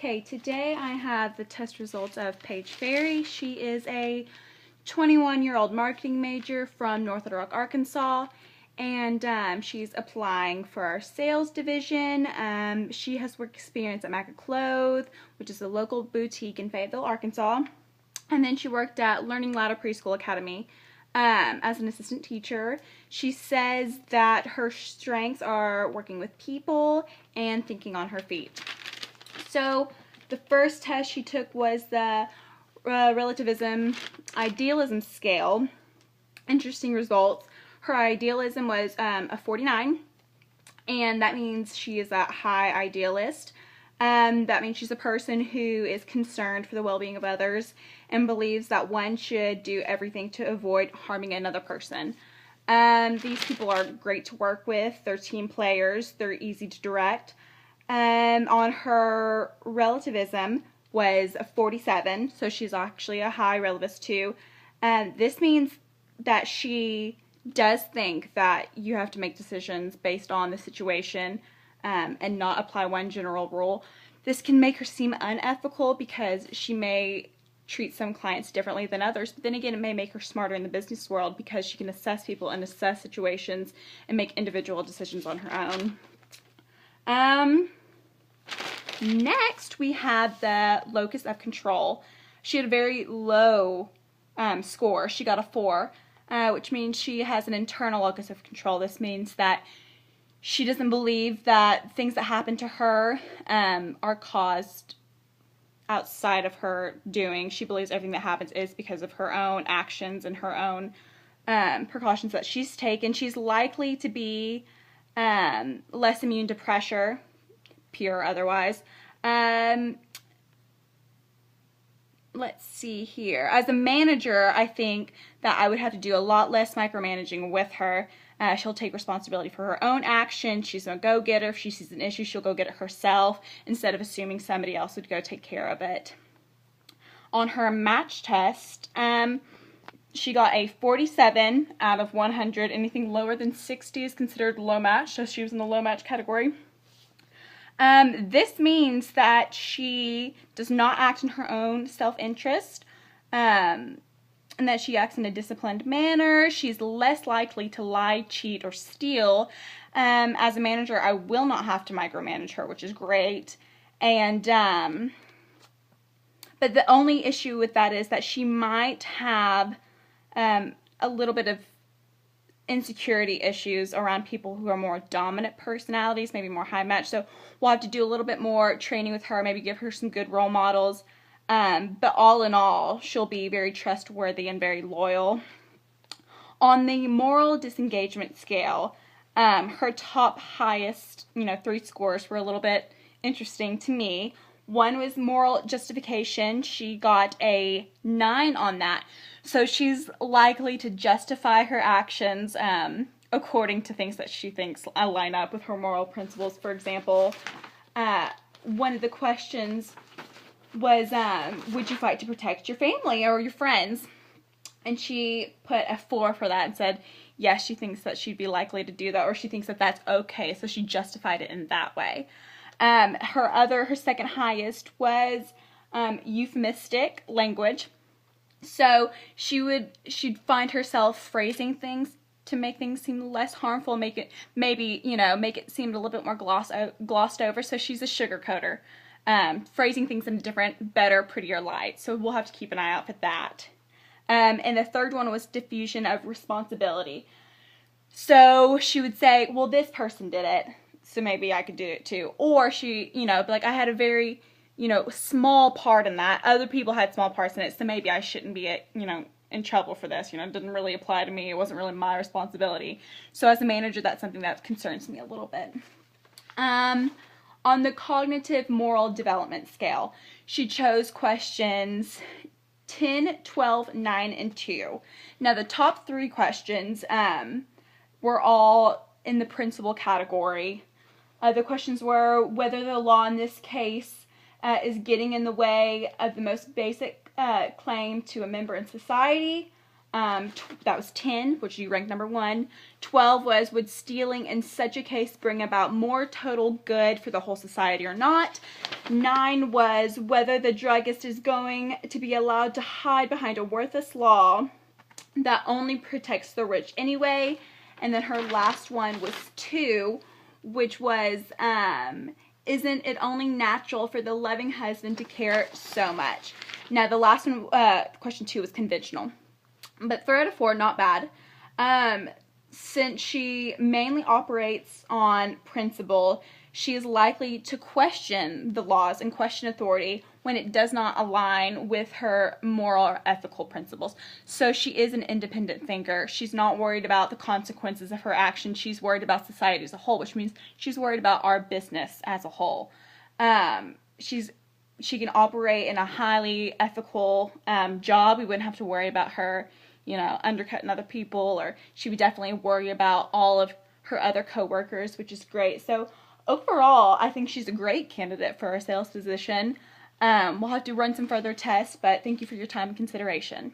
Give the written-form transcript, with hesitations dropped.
Okay, today I have the test results of Pferry. She is a 21-year-old marketing major from North Little Rock, Arkansas, and she's applying for our sales division. She has work experience at Mac Clothes, which is a local boutique in Fayetteville, Arkansas, and then she worked at Learning Ladder Preschool Academy as an assistant teacher. She says that her strengths are working with people and thinking on her feet. So the first test she took was the relativism idealism scale. Interesting results. Her idealism was a 49, and that means she is a high idealist. That means she's a person who is concerned for the well-being of others and believes that one should do everything to avoid harming another person. These people are great to work with. They're team players. They're easy to direct. On her relativism was a 47, so she's actually a high relativist too. This means that she does think that you have to make decisions based on the situation and not apply one general rule. This can make her seem unethical because she may treat some clients differently than others, but then again, it may make her smarter in the business world because she can assess people and assess situations and make individual decisions on her own. Next, we have the locus of control. She had a very low score. She got a 4, which means she has an internal locus of control. This means that she doesn't believe that things that happen to her are caused outside of her doing. She believes everything that happens is because of her own actions and her own precautions that she's taken. She's likely to be less immune to pressure, pure or otherwise. Let's see here. As a manager, I think that I would have to do a lot less micromanaging with her. She'll take responsibility for her own action. She's a go-getter. If she sees an issue, she'll go get it herself instead of assuming somebody else would go take care of it. On her match test, she got a 47 out of 100. Anything lower than 60 is considered low match, so she was in the low match category. This means that she does not act in her own self-interest, and that she acts in a disciplined manner. She's less likely to lie, cheat, or steal. As a manager, I will not have to micromanage her, which is great. And but the only issue with that is that she might have a little bit of insecurity issues around people who are more dominant personalities, maybe more high match. So we'll have to do a little bit more training with her, maybe give her some good role models. But all in all, she'll be very trustworthy and very loyal. On the moral disengagement scale, her top highest, 3 scores were a little bit interesting to me. One was moral justification. She got a 9 on that. So she's likely to justify her actions according to things that she thinks line up with her moral principles. For example, one of the questions was, would you fight to protect your family or your friends? And she put a 4 for that and said, yes, she thinks that she'd be likely to do that, or she thinks that that's okay, so she justified it in that way. Her second highest was euphemistic language. So she'd find herself phrasing things to make things seem less harmful, make it seem a little bit more glossed over. So she's a sugarcoater, phrasing things in a different, better, prettier light. So we'll have to keep an eye out for that. And the third one was diffusion of responsibility. So she would say, well, this person did it, so maybe I could do it too. Or she, like, I had a very, small part in that. Other people had small parts in it, so maybe I shouldn't be, in trouble for this. It didn't really apply to me. It wasn't really my responsibility. So as a manager, that's something that concerns me a little bit. On the cognitive moral development scale, she chose questions 10, 12, 9, and 2. Now, the top 3 questions were all in the principal category. The questions were whether the law in this case is getting in the way of the most basic claim to a member in society, That was 10, which you ranked number 1. 12 was, would stealing in such a case bring about more total good for the whole society or not? 9 was whether the druggist is going to be allowed to hide behind a worthless law that only protects the rich anyway. And then her last one was 2, which was, isn't it only natural for the loving husband to care so much? Now, the last one, question 2, was conventional. But 3 out of 4, not bad. Since she mainly operates on principle, she is likely to question the laws and question authority when it does not align with her moral or ethical principles. So she is an independent thinker. She's not worried about the consequences of her actions. She's worried about society as a whole, which means she's worried about our business as a whole. She can operate in a highly ethical job. We wouldn't have to worry about her, undercutting other people, or she would definitely worry about all of her other coworkers, which is great. So overall, I think she's a great candidate for a sales position. We'll have to run some further tests, but thank you for your time and consideration.